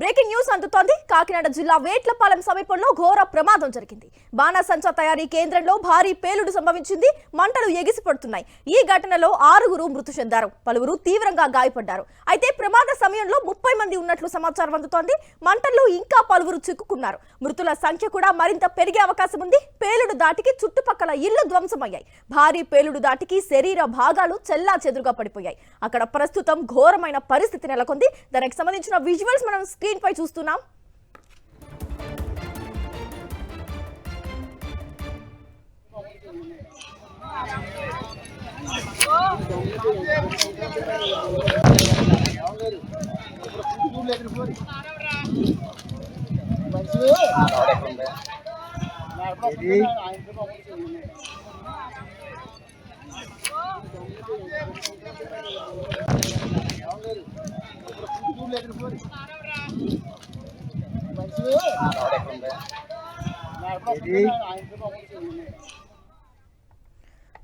Breaking news అందుతోంది. కాకినాడ జిల్లా వేట్లపాలెం సమీపంలో ఘోర ప్రమాదం జరిగింది. బాణాసంచా తయారీ కేంద్రంలో భారీ పేలుడు సంభవించింది. మంటలు ఎగిసిపడుతున్నాయి. ఈ ఘటనలో 6 మృతి చెందారు, పలువురు తీవ్రంగా గాయపడ్డారు. అయితే ప్రమాద సమయంలో 30 మంది ఉన్నట్లు సమాచారం అందుతోంది. మంటల్లో ఇంకా పలువురు చిక్కుకున్నారు. మృతుల సంఖ్య కూడా మరింత పెరిగే అవకాశం ఉంది. పేలుడు దాటికి చుట్టుపక్కల ఇళ్లు ధ్వంసమయ్యాయి. భారీ పేలుడు దాటికి శరీర భాగాలు చెల్లాచెదురుగా పడిపోయాయి. అక్కడ ప్రస్తుతం ఘోరమైన పరిస్థితి నెలకొంది. దానికి సంబంధించిన విజువల్స్ మనం స్క్రీన్ పై చూస్తున్నాం.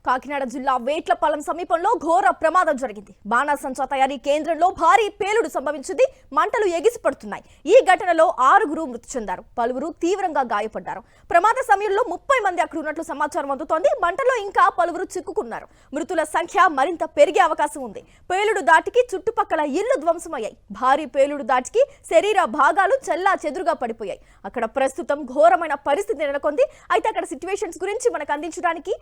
కాకినాడ జిల్లా వేట్లపాలెం సమీపంలో ఘోర ప్రమాదం జరిగింది. బాణాసంచా తయారీ కేంద్రంలో భారీ పేలుడు సంభవించింది. మంటలు ఎగిసిపడుతున్నాయి. ఈ ఘటనలో 6 మృతి చెందారు, పలువురు తీవ్రంగా గాయపడ్డారు. ప్రమాద సమయంలో 30 మంది అక్కడ ఉన్నట్లు సమాచారం అందుతోంది. మంటలో ఇంకా పలువురు చిక్కుకున్నారు. మృతుల సంఖ్య మరింత పెరిగే అవకాశం ఉంది. పేలుడు దాటికి చుట్టుపక్కల ఇళ్లు ధ్వంసమయ్యాయి. భారీ పేలుడు దాటికి శరీర భాగాలు చెల్లా చెదురుగా పడిపోయాయి. అక్కడ ప్రస్తుతం ఘోరమైన పరిస్థితి నెలకొంది. అయితే అక్కడ సిచ్యువేషన్స్ గురించి మనకు అందించడానికి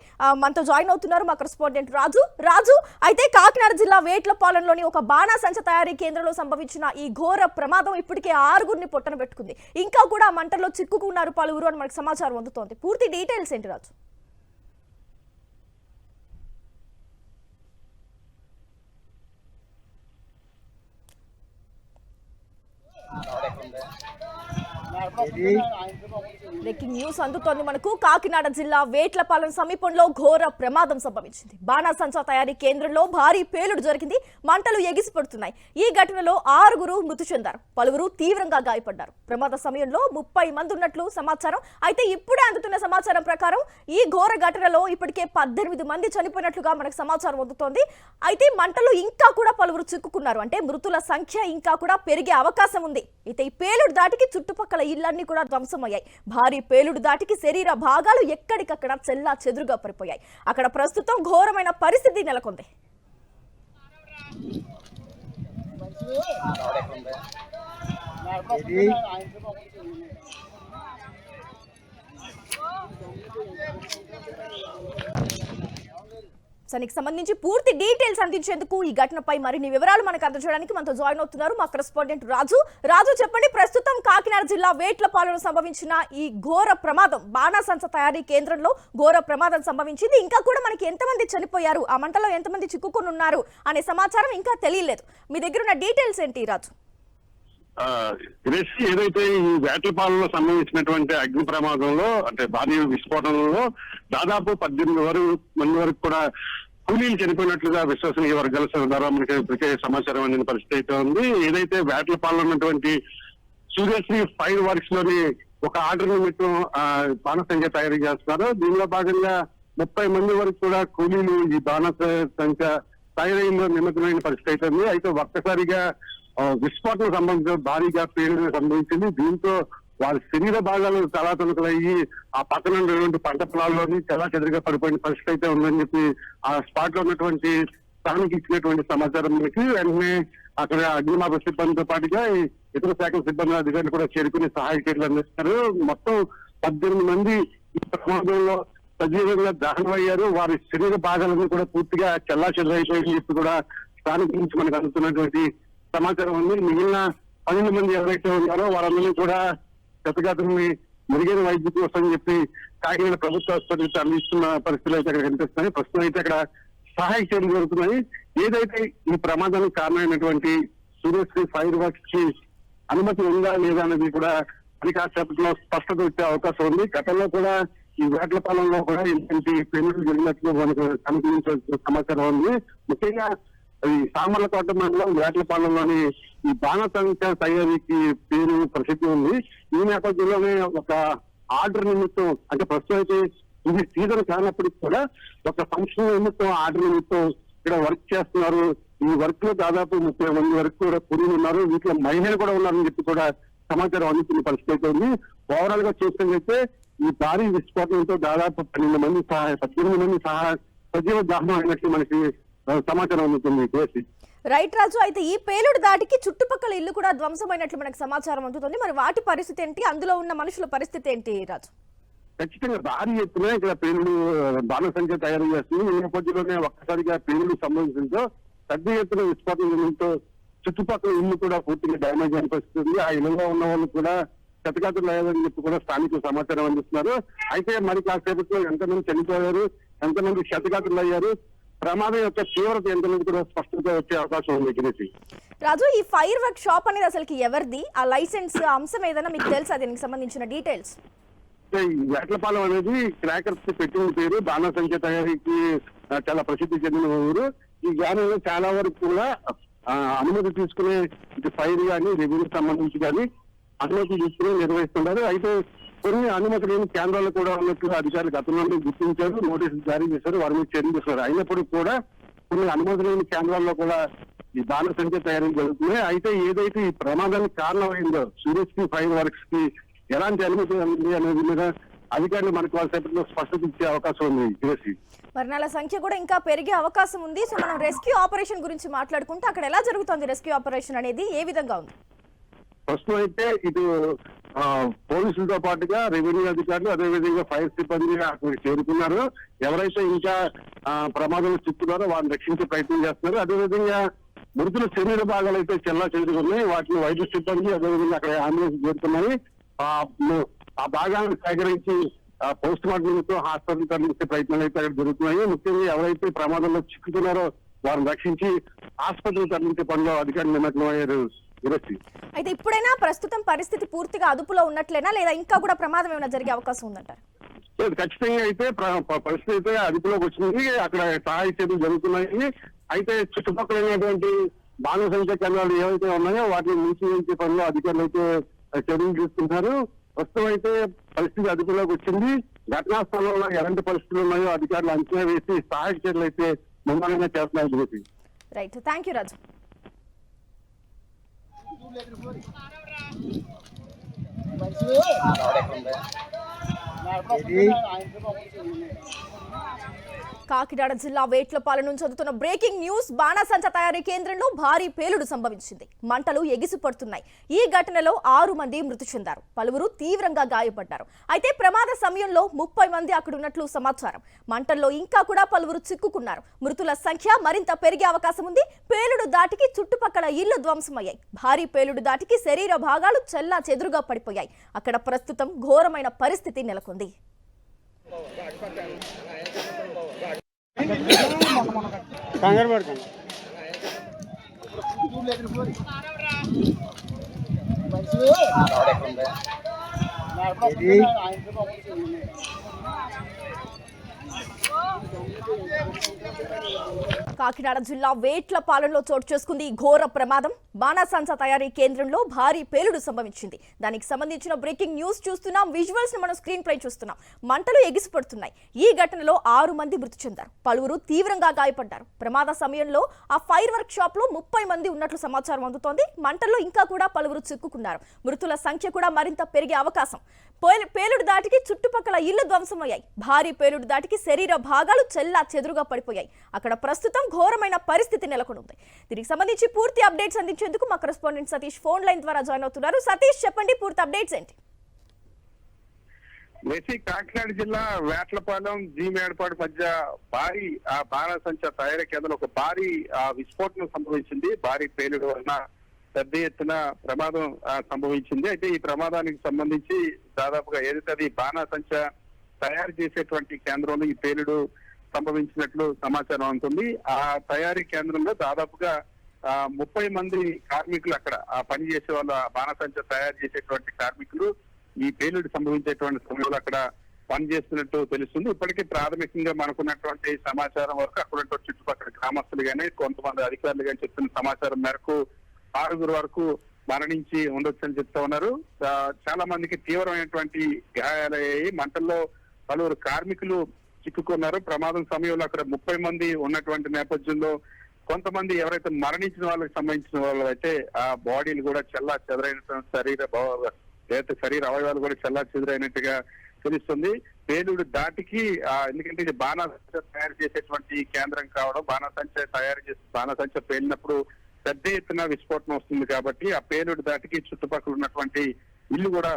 మనతో జాయిన్ అవుతున్నారు మా కరెస్పాండెంట్ రాజు. అయితే కాకినాడ జిల్లా వేట్లపాలెంలోని ఒక బాణాసంచా తయారీ కేంద్రంలో సంభవించిన ఈ ఘోర ప్రమాదం ఇప్పటికే 6 పొట్టన పెట్టుకుంది. ఇంకా కూడా మంటల్లో చిక్కుకున్నారు పలువురు అని మనకు సమాచారం అందుతోంది. పూర్తి డీటెయిల్స్ ఏంటి రాజు? బ్రేకింగ్ న్యూస్ అందుతోంది మనకు. కాకినాడ జిల్లా వేట్లపాలెం సమీపంలో ఘోర ప్రమాదం సంభవించింది. బాణాసంచా తయారీ కేంద్రంలో భారీ పేలుడు జరిగింది. మంటలు ఎగిసిపడుతున్నాయి. ఈ ఘటనలో 6 మృతి చెందారు, పలువురు తీవ్రంగా గాయపడ్డారు. ప్రమాద సమయంలో 30 మంది ఉన్నట్లు సమాచారం. అయితే ఇప్పుడే అందుతున్న సమాచారం ప్రకారం ఈ ఘోర ఘటనలో ఇప్పటికే 18 మంది చనిపోయినట్లుగా మనకు సమాచారం అందుతోంది. అయితే మంటలు ఇంకా కూడా పలువురు చిక్కుకున్నారు. అంటే మృతుల సంఖ్య ఇంకా కూడా పెరిగే అవకాశం ఉంది. అయితే ఈ పేలుడు దాటికి చుట్టుపక్కల ఇళ్లన్నీ కూడా ధ్వంసమయ్యాయి. భారీ పేలుడు దాటికి శరీర భాగాలు ఎక్కడికక్కడ చెల్లా చెదురుగా పడిపోయాయి. అక్కడ ప్రస్తుతం ఘోరమైన పరిస్థితి నెలకొంది. దానికి సంబంధించి పూర్తి డీటెయిల్స్ అందించేందుకు ఈ ఘటనపై మరిన్ని వివరాలు మనకు అందజేయడానికి మనతో జాయిన్ అవుతున్నారు మా కరెస్పాండెంట్ రాజు. చెప్పండి, ప్రస్తుతం కాకినాడ జిల్లా వేట్లపాలెంలో సంభవించిన ఈ ఘోర ప్రమాదం, బాణాసంచా తయారీ కేంద్రంలో ఘోర ప్రమాదం సంభవించింది. ఇంకా కూడా మనకి ఎంతమంది చనిపోయారు, ఆ మంటలో ఎంతమంది చిక్కుకుని ఉన్నారు అనే సమాచారం ఇంకా తెలియలేదు. మీ దగ్గర ఉన్న డీటెయిల్స్ ఏంటి రాజు? ఏదైతే ఈ వేట్లపాలెంలో సంభవించినటువంటి అగ్ని ప్రమాదంలో అంటే భారీ విస్ఫోటనంలో దాదాపు 18 మంది వరకు కూడా కూలీలు చనిపోయినట్లుగా విశ్వసనీయ వర్గాల ద్వారా మనకి ఇప్పటికే సమాచారం అందిన పరిస్థితి అయితే ఉంది. ఏదైతే వేట్లపాలెంలో ఉన్నటువంటి సూర్యశ్రీ ఫైర్ వర్క్స్ లోని ఒక ఆర్డర్ నిమిత్తం బాణసంచా తయారు చేస్తున్నారు. దీనిలో భాగంగా 30 మంది వరకు కూడా కూలీలు ఈ బాణసంచా తయారీలో నిమగ్నమైన పరిస్థితి అయితే ఉంది. అయితే ఒక్కసారిగా విస్ఫోటనం సంబంధించిన భారీగా పేలుడు సంభవించింది. దీంతో వారి శరీర భాగాలు తలాతులకలయ్యి ఆ పక్కన ఉన్నటువంటి పంట పొలాల్లోని చాలా చెదరిగా పడిపోయిన పరిస్థితి అయితే ఉందని చెప్పి ఆ స్పాట్ లో ఉన్నటువంటి స్థానికి ఇచ్చినటువంటి సమాచారం మనకి వెంటనే అక్కడ అగ్నిమాపక సిబ్బందితో పాటుగా ఇతర శాఖల సిబ్బంది అధికారులు కూడా చేరుకుని సహాయ చర్యలు అందిస్తారు. మొత్తం 18 మంది ఈ ప్రమాదంలో సజీవంగా దహనమయ్యారు. వారి శరీర భాగాలను కూడా పూర్తిగా చెల్లా చెదరైపోయిందని చెప్పి కూడా స్థానిక నుంచి మనకు అందుతున్నటువంటి సమాచారం ఉంది. మిగిలిన 12 మంది ఎవరైతే ఉన్నారో వారందరినీ కూడా గతగాతని మెరుగైన వైద్యం కోసం చెప్పి కాకినాడ ప్రభుత్వ ఆసుపత్రికి అందిస్తున్న పరిస్థితులు అయితే అక్కడ కనిపిస్తున్నాయి. ప్రస్తుతం అయితే అక్కడ సహాయ చర్యలు జరుగుతున్నాయి. ఏదైతే ఈ ప్రమాదానికి కారణమైనటువంటి సూర్యశ్రీ ఫైర్ వర్క్స్ కి అనుమతి ఉందా లేదా అనేది కూడా అధికారులో స్పష్టత వచ్చే అవకాశం ఉంది. గతంలో కూడా ఈ వేట్లపాలెంలో కూడా ఇలాంటి పేలుడు జరిగినట్లు మనకు కనిపించిన సమాచారం ఉంది. ముఖ్యంగా ఈ సామర్లకోట మండలం వేట్లపాలెంలోని ఈ బాణసంచా తయారీకి పేరు ప్రసిద్ధి ఉంది. ఈ నేపథ్యంలోనే ఒక ఆర్డర్ నిమిత్తం అంటే ప్రస్తుతం అయితే ఇది సీజన్ కానప్పటికీ కూడా ఒక ఫంక్షన్ నిమిత్తం ఆర్డర్ నిమిత్తం ఇక్కడ వర్క్ చేస్తున్నారు. ఈ వర్క్ లో దాదాపు 30 మంది వరకు కూడా కూలీలు ఉన్నారు. వీటిలో మహిళలు కూడా ఉన్నారని చెప్పి కూడా సమాచారం అందుతున్న పరిస్థితి అయితే ఉంది. ఓవరాల్ గా చూసినట్లయితే ఈ భారీ విస్ఫోటనంతో దాదాపు 18 మంది సజీవ దహనం అయినట్లు మనకి సమాచారం అందుతుంది కేసి. రైట్ రాజు, అయితే ఈ పేలుడు దాటికి చుట్టుపక్కల ఇల్లు కూడా ధ్వంసమైనట్లు మనకు సమాచారం అందుతుంది. మరి వాటి పరిస్థితి ఏంటి, అందులో ఉన్న మనుషుల పరిస్థితి ఏంటి రాజు? ఖచ్చితంగా భారీ ఎత్తున ఇక్కడ పేలుడు బాణసంఖ్య తయారు చేస్తుంది. ఈ నేపథ్యంలోనే ఒక్కసారిగా పేలుడు సంభవించడంతో పెద్ద ఎత్తున విస్ఫోటనంతో చుట్టుపక్కల ఇల్లు కూడా పూర్తిగా డ్యామేజ్ అనిపిస్తుంది. ఆ ఇళ్లలో ఉన్న వాళ్ళు కూడా క్షతగాతులు అయ్యారని చెప్పి కూడా స్థానికులు సమాచారం అందిస్తున్నారు. అయితే మరి కాసేపట్లో ఎంతమంది చనిపోయారు, ఎంతమంది క్షతగాతులు అయ్యారు, ప్రమాదం యొక్క తీవ్రత ఎంతమంది కూడా స్పష్టంగా వచ్చే అవకాశం ఉంది. గిరీష్ రాజు, ఈ ఫైర్ వర్క్ షాప్ అనేది అసలుకి ఎవరిది, ఆ లైసెన్స్ అంశం ఏదైనా మీకు తెలుసా దీనికి సంబంధించిన డీటెయిల్స్? వేట్లపాలెం అనేది క్రాకర్స్ పెట్టిన పేరు. బాణసంఖ్య తయారీకి చాలా ప్రసిద్ధి చెందిన ఊరు. ఈ గ్రామంలో చాలా వరకు కూడా అనుమతి తీసుకునే ఫైర్ కానీ రెవెన్యూ సంబంధించి కానీ అనుమతి తీసుకుని నిర్వహిస్తున్నారు. అయితే కొన్ని అనుమతి లేని కేంద్రాలు కూడా ఉన్నట్లు అధికారులు గతంలో గుర్తించారు, నోటీసులు జారీ చేశారు, వారి మీద చర్యలు చేస్తున్నారు. అయినప్పటికీ కూడా కొన్ని అనుమతి లేని కేంద్రాల్లో కూడా ఈ బాణసంఖ్య తయారీ జరుగుతున్నాయి. అయితే ఏదైతే ఈ ప్రమాదానికి కారణమైందో సూరజ్కి ఫైర్ వర్క్స్ కి ఎలాంటి అనుమతి ఉంది అనేది మీద అధికారులు మనకు కాసేపట్లో స్పష్టత ఇచ్చే అవకాశం ఉంది. గిరీష్, మరణాల సంఖ్య కూడా ఇంకా పెరిగే అవకాశం ఉంది. సో మనం రెస్క్యూ ఆపరేషన్ గురించి మాట్లాడుకుంటే అక్కడ ఎలా జరుగుతుంది రెస్క్యూ ఆపరేషన్ అనేది, ఏ విధంగా ఉంది? ప్రస్తుతం అయితే ఇటు పోలీసులతో పాటుగా రెవెన్యూ అధికారులు, అదేవిధంగా ఫైర్ సిబ్బంది అక్కడికి చేరుకున్నారు. ఎవరైతే ఇంకా ప్రమాదంలో చిక్కున్నారో వారిని రక్షించే ప్రయత్నం చేస్తున్నారు. అదేవిధంగా మృతుల శరీర భాగాలు అయితే చెల్లా చెదురుకున్నాయి. వాటిని వైద్య సిబ్బంది, అదేవిధంగా అక్కడ అంబులెన్స్ చేరుకున్నాయి. ఆ భాగాలను సేకరించి పోస్ట్ మార్టం నిమిత్తం హాస్పిటల్ తరలించే ప్రయత్నాలు అయితే అక్కడ జరుగుతున్నాయి. ముఖ్యంగా ఎవరైతే ప్రమాదంలో చిక్కుతున్నారో వారిని రక్షించి హాస్పిటల్ తరలించే పనిలో అధికారులు నిమగ్నమయ్యారు. అయితే ఇప్పుడైనా ప్రస్తుతం పరిస్థితి పూర్తిగా అదుపులో ఉన్నట్లేనా, లేదా ఇంకా కూడా ప్రమాదం ఏమైనా జరిగే అవకాశం ఉందంటారు? ఖచ్చితంగా అయితే పరిస్థితి అయితే అదుపులోకి వచ్చింది. అక్కడ సహాయ చర్యలు జరుగుతున్నాయి. అయితే చుట్టుపక్కల ఉన్నటువంటి బాణసంఖ్య కేంద్రాలు ఏవైతే ఉన్నాయో వాటిని మూసివేయించే పనిలో అధికారులు అయితే చర్యలు తీసుకుంటారు. ప్రస్తుతం అయితే పరిస్థితి అదుపులోకి వచ్చింది. ఘటనా స్థలంలో ఎలాంటి పరిస్థితులు ఉన్నాయో అధికారులు అంచనా వేసి సహాయ చర్యలు అయితే ముమ్మరంగా చేస్తున్నారు. రైట్, థ్యాంక్ యూ రాజు. కాకినాడ జిల్లా వేట్లపాలెం నుంచి అందుతున్న బ్రేకింగ్ న్యూస్. బాణసంచ తయారీ కేంద్రంలో భారీ పేలుడు సంభవించింది. మంటలు ఎగిసిపడుతున్నాయి. ఈ ఘటనలో 6 మంది మృతి చెందారు, పలువురు తీవ్రంగా గాయపడ్డారు. అయితే ప్రమాద సమయంలో 30 మంది అక్కడ ఉన్నట్లు సమాచారం. మంటల్లో ఇంకా కూడా పలువురు చిక్కుకున్నారు. మృతుల సంఖ్య మరింత పెరిగే అవకాశం ఉంది. పేలుడు దాటికి చుట్టుపక్కల ఇళ్లు ధ్వంసమయ్యాయి. భారీ పేలుడు దాటికి శరీర భాగాలు చెల్లా చెదురుగా పడిపోయాయి. అక్కడ ప్రస్తుతం ఘోరమైన పరిస్థితి నెలకొంది. కంగారు పడకండి. కాకినాడ జిల్లా వేట్లపాలెంలో చోటు చేసుకుంది ఘోర ప్రమాదం. బాణసంచ తయారీ కేంద్రంలో భారీ పేలుడు సంభవించింది. దానికి సంబంధించిన బ్రేకింగ్ న్యూస్ చూస్తున్నాం. విజువల్స్ ని మనం స్క్రీన్ పై చూస్తున్నాం. మంటలు ఎగిసిపడుతున్నాయి. ఈ ఘటనలో 6 మంది మృతి చెందారు, పలువురు తీవ్రంగా గాయపడ్డారు. ప్రమాద సమయంలో ఆ ఫైర్ వర్క్ షాప్ లో 30 మంది ఉన్నట్లు సమాచారం అందుతోంది. మంటల్లో ఇంకా కూడా పలువురు చిక్కుకున్నారు. మృతుల సంఖ్య కూడా మరింత పెరిగే అవకాశం. పేలుడు దాటికి చుట్టుపక్కల ఇళ్లు ధ్వంసమయ్యాయి. భారీ పేలుడు దాటికి శరీర భాగాలు చెల్లా చెదురుగా పడిపోయాయి. అక్కడ ప్రస్తుతం ఘోరమైన పరిస్థితి నెలకొంది. దీనికి సంబంధించి పూర్తి అప్డేట్స్ అందించేందుకు మా కరెస్పాండెంట్ సతీష్ ఫోన్ లైన్ ద్వారా జాయిన్ అవుతున్నారు. సతీష్, చెప్పండి, పూర్తి అప్డేట్స్ ఏంటి? కాకినాడ జిల్లా వేట్లపాలెం జీమేడపాడు మధ్య భారీ బాణసంచ తయారీ కేంద్రంలో ఒక భారీ విస్ఫోటనం సంభవించింది. భారీ పేలుడు వలన పెద్ద ఎత్తున ప్రమాదం సంభవించింది. అయితే ఈ ప్రమాదానికి సంబంధించి దాదాపుగా ఏదైతే బాణసంచ తయారు చేసేటువంటి కేంద్రంలో ఈ పేలుడు సంభవించినట్లు సమాచారం ఉంటుంది. ఆ తయారీ కేంద్రంలో దాదాపుగా 30 మంది కార్మికులు అక్కడ పనిచేసే వాళ్ళు, బాణసంచ తయారు చేసేటువంటి కార్మికులు ఈ పేలుడు సంభవించేటువంటి సమయంలో అక్కడ పనిచేస్తున్నట్టు తెలుస్తుంది. ఇప్పటికీ ప్రాథమికంగా మనకున్నటువంటి సమాచారం వరకు అక్కడ చుట్టుపక్కల గ్రామస్తులు కానీ కొంతమంది అధికారులు కానీ చెప్తున్న సమాచారం మేరకు 6 వరకు మరణించి ఉండొచ్చని చెప్తా ఉన్నారు. చాలా మందికి తీవ్రమైనటువంటి గాయాలయ్యాయి. మంటల్లో పలువురు కార్మికులు చిక్కుకున్నారు. ప్రమాదం సమయంలో అక్కడ 30 మంది ఉన్నటువంటి నేపథ్యంలో కొంతమంది ఎవరైతే మరణించిన వాళ్ళకి సంబంధించిన వాళ్ళు అయితే ఆ బాడీలు కూడా చెల్లా చెదరైన శరీర అవయవాలు కూడా చెల్లా చెదరైనట్టుగా తెలుస్తుంది. పేలుడు దాటికి ఎందుకంటే ఇది బాణాసంచ తయారు చేసేటువంటి కేంద్రం కావడం, బాణాసంచ పేలినప్పుడు పెద్ద ఎత్తున విస్ఫోటనం వస్తుంది కాబట్టి ఆ పేలుడు దాటికి చుట్టుపక్కల ఉన్నటువంటి ఇల్లు కూడా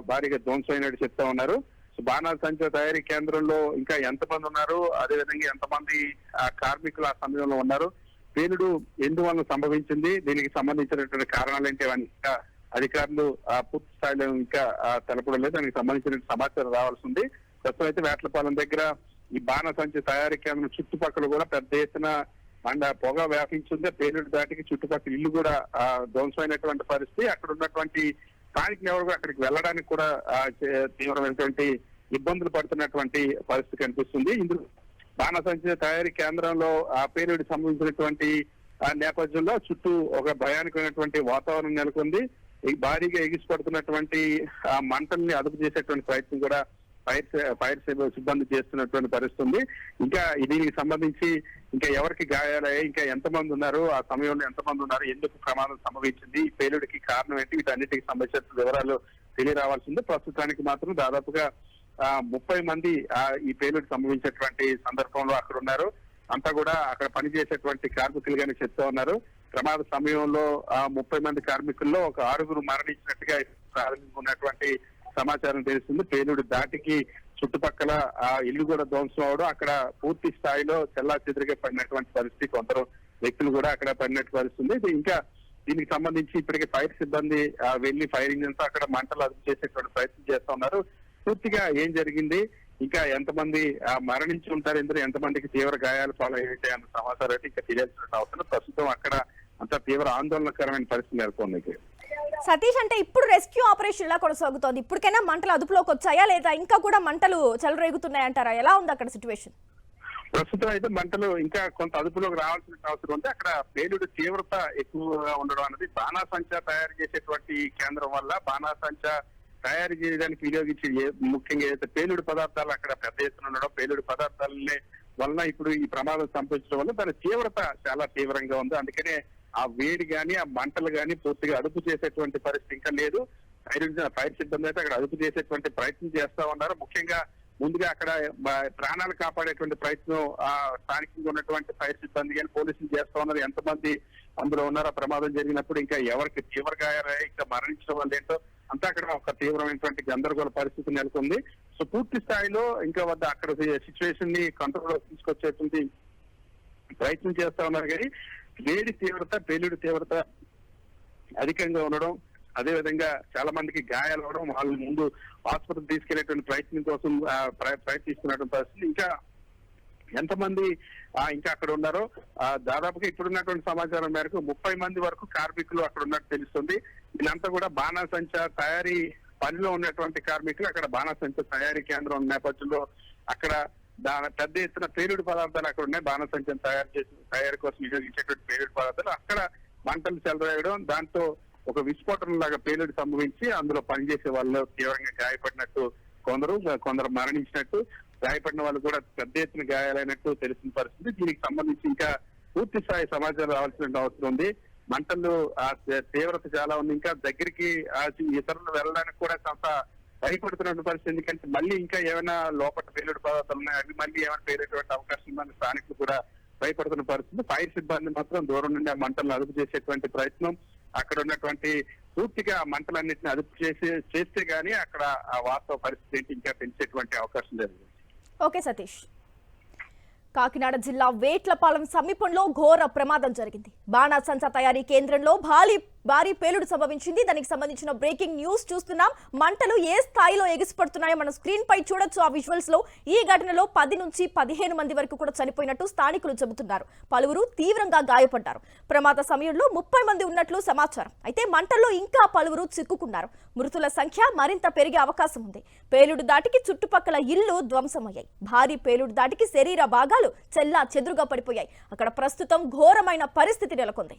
భారీగా ధ్వంసమైనట్టు చెప్తా ఉన్నారు. సో బాణాసంచ తయారీ కేంద్రంలో ఇంకా ఎంతమంది ఉన్నారు, అదేవిధంగా ఎంతమంది కార్మికులు ఆ సమయంలో ఉన్నారు, పేలుడు ఎందువల్ల సంభవించింది, దీనికి సంబంధించినటువంటి కారణాలు ఏంటి అవన్నీ ఇంకా అధికారులు పూర్తి స్థాయిలో ఇంకా తెలపడం లేదు. దానికి సంబంధించిన సమాచారం రావాల్సి ఉంది. ప్రస్తుతం అయితే వేట్లపాలెం దగ్గర ఈ బాణాసంచ తయారీ కేంద్రం చుట్టుపక్కల కూడా పెద్ద ఎత్తున పొగ వ్యాపించింది. పేలుడు దాటికి చుట్టుపక్కల ఇల్లు కూడా ధ్వంసమైనటువంటి పరిస్థితి. అక్కడ ఉన్నటువంటి స్థానికులు ఎవరు అక్కడికి వెళ్ళడానికి కూడా తీవ్రమైనటువంటి ఇబ్బందులు పడుతున్నటువంటి పరిస్థితి కనిపిస్తుంది. ఇందులో బాణాసంచ తయారీ కేంద్రంలో పేలుడు సంబంధించినటువంటి నేపథ్యంలో చుట్టూ ఒక భయానకమైనటువంటి వాతావరణం నెలకొంది. భారీగా ఎగిసిపడుతున్నటువంటి మంటల్ని అదుపు చేసేటువంటి ప్రయత్నం కూడా ఫైర్ సిబ్బంది చేస్తున్నటువంటి పరిస్థితి ఉంది. ఇంకా దీనికి సంబంధించి ఇంకా ఎవరికి గాయాలయ్యాయి, ఇంకా ఎంతమంది ఉన్నారు, ఆ సమయంలో ఎంతమంది ఉన్నారు, ఎందుకు ప్రమాదం సంభవించింది, ఈ పేలుడికి కారణం ఏంటి, వీటన్నిటికి సంబంధించిన వివరాలు తెలియరావాల్సింది. ప్రస్తుతానికి మాత్రం దాదాపుగా 30 మంది ఈ పేలుడు సంభవించేటువంటి సందర్భంలో అక్కడ ఉన్నారు. అంతా కూడా అక్కడ పనిచేసేటువంటి కార్మికులుగానే చెప్తా ఉన్నారు. ప్రమాద సమయంలో 30 మంది కార్మికుల్లో ఒక 6 మరణించినట్టుగా ప్రారంభించుకున్నటువంటి సమాచారం తెలుస్తుంది. పేలుడు దాటికి చుట్టుపక్కల ఇల్లు కూడా ధ్వంసం అవడం, అక్కడ పూర్తి స్థాయిలో చెల్లా చెదురుగా పడినటువంటి పరిస్థితి, కొందరు వ్యక్తులు కూడా అక్కడ పడినట్టు పరిస్థితుంది. ఇంకా దీనికి సంబంధించి ఇప్పటికే ఫైర్ సిబ్బంది వెళ్లి ఫైర్ ఇంజిన్స్ అక్కడ మంటలు అదుపు చేసేటువంటి ప్రయత్నం చేస్తా ఉన్నారు. పూర్తిగా ఏం జరిగింది, ఇంకా ఎంతమంది మరణించి ఉంటారు, ఇందులో ఎంతమందికి తీవ్ర గాయాలు పాలయ్యాయి అన్న సమాచారం అయితే ఇంకా తెలియాల్సిన అవసరం. ప్రస్తుతం అక్కడ అంత తీవ్ర ఆందోళనకరమైన పరిస్థితి నెలకొంది. సతీష్, అంటే ఇప్పుడు రెస్క్యూ ఆపరేషన్ లా కొనసాగుతోంది. ఇప్పటికైనా మంటలు అదుపులోకి వచ్చాయా లేదా ఇంకా కూడా మంటలు చెలరేగుతున్నాయంటారా? ఎలా ఉంది అక్కడ సిచ్యువేషన్? ప్రస్తుతం అయితే మంటలు ఇంకా కొంత అదుపులోకి రావాల్సిన అవసరం ఉంది. అక్కడ పేలుడు తీవ్రత ఎక్కువగా ఉండడం అనేది బాణాసంచ తయారు చేసేటువంటి కేంద్రం వల్ల బాణాసంచ తయారు చేయడానికి వినియోగించి ముఖ్యంగా ఏదైతే పేలుడు పదార్థాలు అక్కడ పెద్ద ఎత్తున ఉండడం, పేలుడు పదార్థాలనే వలన ఇప్పుడు ఈ ప్రమాదం సంభవించడం వల్ల దాని తీవ్రత చాలా తీవ్రంగా ఉంది. అందుకనే ఆ వేడి గాని ఆ మంటలు గాని పూర్తిగా అదుపు చేసేటువంటి పరిస్థితి ఇంకా లేదు. ఫైర్ సిబ్బంది అయితే అక్కడ అదుపు చేసేటువంటి ప్రయత్నం చేస్తా ఉన్నారు. ముఖ్యంగా ముందుగా అక్కడ ప్రాణాలు కాపాడేటువంటి ప్రయత్నం స్థానికంగా ఉన్నటువంటి ఫైర్ సిబ్బంది కానీ పోలీసులు చేస్తా ఉన్నారు. ఎంతమంది అందులో ఉన్నారో ప్రమాదం జరిగినప్పుడు ఇంకా ఎవరికి తీవ్ర గాయాలయ్యాయి, ఇంకా మరణించడం వల్ల ఏంటో అంతా అక్కడ ఒక తీవ్రమైనటువంటి గందరగోళ పరిస్థితి నెలకొంది. సో పూర్తి స్థాయిలో ఇంకా వద్ద అక్కడ సిచ్యువేషన్ ని కంట్రోల్ లో తీసుకొచ్చేటువంటి ప్రయత్నం చేస్తా ఉన్నారు. కానీ వేడి తీవ్రత, పేలుడు తీవ్రత అధికంగా ఉండడం, అదే విధంగా చాలా మందికి గాయాలు అవడం, వాళ్ళు ముందు ఆసుపత్రికి తీసుకెళ్లేటువంటి ప్రయత్నం కోసం ప్రయత్నిస్తున్నటువంటి పరిస్థితి. ఇంకా ఎంతమంది ఇంకా అక్కడ ఉన్నారో దాదాపుగా ఇప్పుడున్నటువంటి సమాచారం మేరకు 30 మంది వరకు కార్మికులు అక్కడ ఉన్నట్టు తెలుస్తుంది. వీళ్ళంతా కూడా బాణాసంచ తయారీ పనిలో ఉన్నటువంటి కార్మికులు. అక్కడ బాణాసంచ తయారీ కేంద్రం ఉన్న నేపథ్యంలో అక్కడ పెద్ద ఎత్తున పేలుడు పదార్థాలు అక్కడ ఉన్నాయి. బాణాసంచం తయారీ కోసం వినియోగించేటువంటి పేలుడు పదార్థాలు అక్కడ మంటలు చెలరేయడం, దాంతో ఒక విస్ఫోటనం లాగా పేలుడు సంభవించి అందులో పనిచేసే వాళ్ళు తీవ్రంగా గాయపడినట్టు, కొందరు మరణించినట్టు, గాయపడిన వాళ్ళు కూడా పెద్ద ఎత్తున గాయాలైనట్టు తెలిసిన పరిస్థితి. దీనికి సంబంధించి ఇంకా పూర్తి స్థాయి సమాచారం రావాల్సిన అవసరం ఉంది. మంటలు తీవ్రత చాలా ఉంది. ఇంకా దగ్గరికి ఇతరులు వెళ్ళడానికి కూడా కొంత భయపడుతున్న పరిస్థితి. ఎందుకంటే మళ్ళీ ఇంకా ఏమైనా లోపల పేలుడు పదార్థాలు ఉన్నాయి, అవి మళ్ళీ ఏమైనా పేలేటువంటి అవకాశం ఉందని స్థానికులు కూడా భయపడుతున్న పరిస్థితి. ఫైర్ సిబ్బంది మాత్రం దూరం నుండి ఆ మంటలను అదుపు చేసేటువంటి ప్రయత్నం, అక్కడ ఉన్నటువంటి పూర్తిగా మంటలన్నింటినీ అదుపు చేస్తే గానీ అక్కడ ఆ వాస్తవ పరిస్థితి ఇంకా పెంచేటువంటి అవకాశం జరిగింది. ఓకే సతీష్. కాకినాడ జిల్లా వేట్లపాలెం సమీపంలో ఘోర ప్రమాదం జరిగింది. బాణాసంచ తయారీ కేంద్రంలో భారీ పేలుడు సంభవించింది. దానికి సంబంధించిన బ్రేకింగ్ న్యూస్ చూస్తున్నాం. మంటలు ఏ స్థాయిలో ఎగిసిపడుతున్నాయో మనం స్క్రీన్ పై చూడొచ్చు ఆ విజువల్స్ లో. ఈ ఘటనలో 10 నుంచి 15 మంది వరకు కూడా చనిపోయినట్టు స్థానికులు చెబుతున్నారు. పలువురు తీవ్రంగా గాయపడ్డారు. ప్రమాద సమయంలో 30 మంది ఉన్నట్లు సమాచారం. అయితే మంటల్లో ఇంకా పలువురు చిక్కుకున్నారు. మృతుల సంఖ్య మరింత పెరిగే అవకాశం ఉంది. పేలుడు దాటికి చుట్టుపక్కల ఇల్లు ధ్వంసమయ్యాయి. భారీ పేలుడు దాటికి శరీర భాగాలు చెల్లా చెదురుగా పడిపోయాయి. అక్కడ ప్రస్తుతం ఘోరమైన పరిస్థితి నెలకొంది.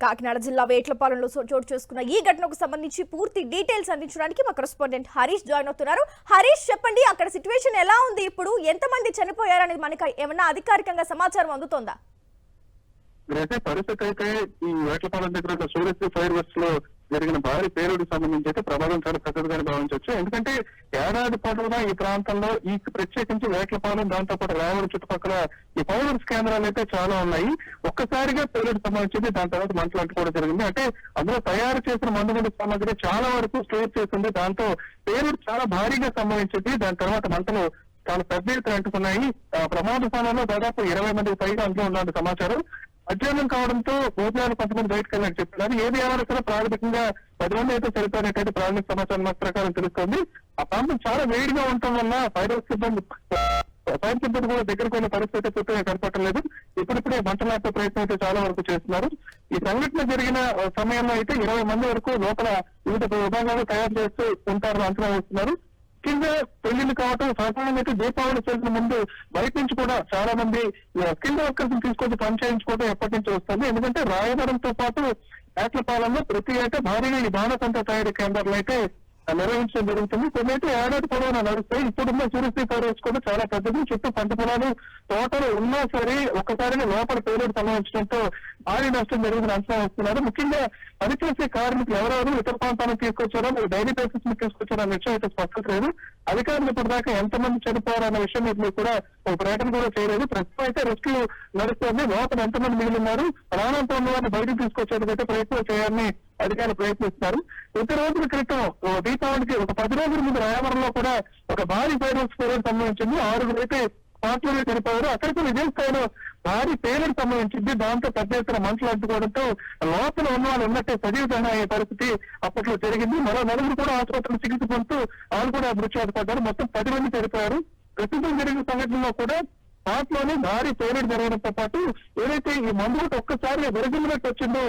కాకినాడ జిల్లా వేట్లపాలెంలో చోటు చేసుకున్న ఈ ఘటనకు సంబంధించి పూర్తి డీటెయిల్స్ అందించడానికి మా కరెస్పాండెంట్ హరీష్ జాయిన్ అవుతున్నారు. హరీష్, చెప్పండి, అక్కడ సిచ్యువేషన్ ఎలా ఉంది? ఇప్పుడు ఎంతమంది చనిపోయారనేది మనకి ఏమన్నా అధికారికంగా సమాచారం అందుతోందా? అయితే పరిస్థితి అయితే ఈ వేట్లపాలెం దగ్గర ఉన్న సూర్యశ్రీ ఫైర్ వర్క్స్ లో జరిగిన భారీ పేలుడికి సంబంధించి అయితే ప్రమాదం చాలా పెద్దదిగానే భావించవచ్చు. ఎందుకంటే ఏడాది పొడవునా ఈ ప్రాంతంలో ఈ ప్రత్యేకించి వేట్లపాలెం, దాంతో పాటు రావడం చుట్టుపక్కల ఈ ఫైర్ వర్క్స్ కేంద్రాలు అయితే చాలా ఉన్నాయి. ఒక్కసారిగా పేలుడు సంబంధించింది, దాని తర్వాత మంటలు అంటుకోవడం జరిగింది. అంటే అందులో తయారు చేసిన మందుగుండు సామాగ్రి చాలా వరకు స్టోర్ చేసింది. దాంతో పేలుడు చాలా భారీగా సంభవించింది. దాని తర్వాత మంటలు చాలా పెద్ద ఎత్తున అంటుకున్నాయి. ప్రమాద స్థానంలో దాదాపు 20 మందికి పైగా అందులో ఉన్నట్టు సమాచారం. అధ్యయనం కావడంతో భోజనాలు కొంతమంది బయటకు వెళ్ళాలని చెప్తున్నారు. ఏది ఏమైనా సరే ప్రాథమికంగా 10 మంది అయితే చనిపోయినట్టయితే ప్రాథమిక సమాచారం ప్రకారం తెలుస్తోంది. ఆ ప్రాంతం చాలా వేడిగా ఉండటం వల్ల ఫైర్ సిబ్బంది కూడా దగ్గరకు వెళ్ళే పరిస్థితి పూర్తిగా కనపడటం లేదు. ఇప్పుడిప్పుడే మంటలాపే ప్రయత్నం అయితే చాలా వరకు చేస్తున్నారు. ఈ సంఘటన జరిగిన సమయంలో అయితే 20 మంది వరకు లోపల వివిధ విభాగాలు తయారు చేస్తూ ఉంటారని అంచనా వేస్తున్నారు. ముఖ్యంగా పెళ్లిళ్ళు కావటం, సాధారణంగా అయితే దీపావళి చేసిన ముందు బయట నుంచి కూడా చాలా మంది స్కిల్ వర్కర్స్ తీసుకొచ్చి పని చేయించుకోవడం ఎప్పటి నుంచి వస్తుంది. ఎందుకంటే రాయవరంతో పాటు వేట్లపాలెంలో ప్రతి ఏటా భారీగా ఈ బాణసంచ తయారీ కేంద్రాలు అయితే నిర్వహించడం జరుగుతుంది. కొన్ని అయితే ఏడాది పొడవునా నడుస్తాయి. ఇప్పుడున్న సూర్యశ్రీ ఫైర్ వర్క్స్ కూడా చాలా పెద్దది. చుట్టూ పంట పొలాలు, తోటలు ఉన్నా సరే ఒక్కసారిగా లోపల పేలుడు సంభవించడంతో భారీ నష్టం జరుగుతున్న అంచనా వస్తున్నారు. ముఖ్యంగా పనిచేసే కార్మికులు ఎవరెవరు ఇతర ప్రాంతాలకు తీసుకొచ్చారో, డైలీ బేసిస్ మీద తీసుకొచ్చారో అనే విషయం అయితే స్పష్టత లేదు. అధికారులు ఇప్పటిదాకా ఎంతమంది చనిపోయారన్న విషయం మీద కూడా ఒక ప్రకటన కూడా చేయలేదు. ప్రస్తుతం అయితే రెస్క్యూ నడుస్తోంది. లోపల ఎంతమంది మిగిలిన్నారు, ప్రాణంతో ఉన్న వారిని బయటకు తీసుకొచ్చేందుకైతే ప్రయత్నం చేయాలని అధికారులు ప్రయత్నిస్తున్నారు. కొద్ది రోజుల క్రితం దీపావళికి ఒక 10 రోజుల ముందు రాయవరంలో కూడా ఒక భారీ ఫైర్ వర్క్స్ పేలుడు సంభవించింది. 6 అయితే పార్టీలో చనిపోయారు. అక్కడికి విజయ స్థాయిలో భారీ పేలుడు సంభవించింది. దాంతో పెద్ద ఎత్తున మంటలు అంటుకోవడంతో లోపల ఉన్న వాళ్ళు ఉన్నట్టే సజీవితంగా అయ్యే పరిస్థితి అప్పట్లో జరిగింది. మరో 4 కూడా ఆసుపత్రిలో చికిత్స పొందుతూ వాళ్ళు కూడా మృత్యువాత పడ్డారు. మొత్తం 10 మంది చనిపోయారు. ప్రస్తుతం జరిగిన సంఘటనలో కూడా పార్టీలోనే భారీ పేలుడు జరగడంతో పాటు ఏదైతే ఈ మందులకు ఒక్కసారి విరగిలినట్టు వచ్చిందో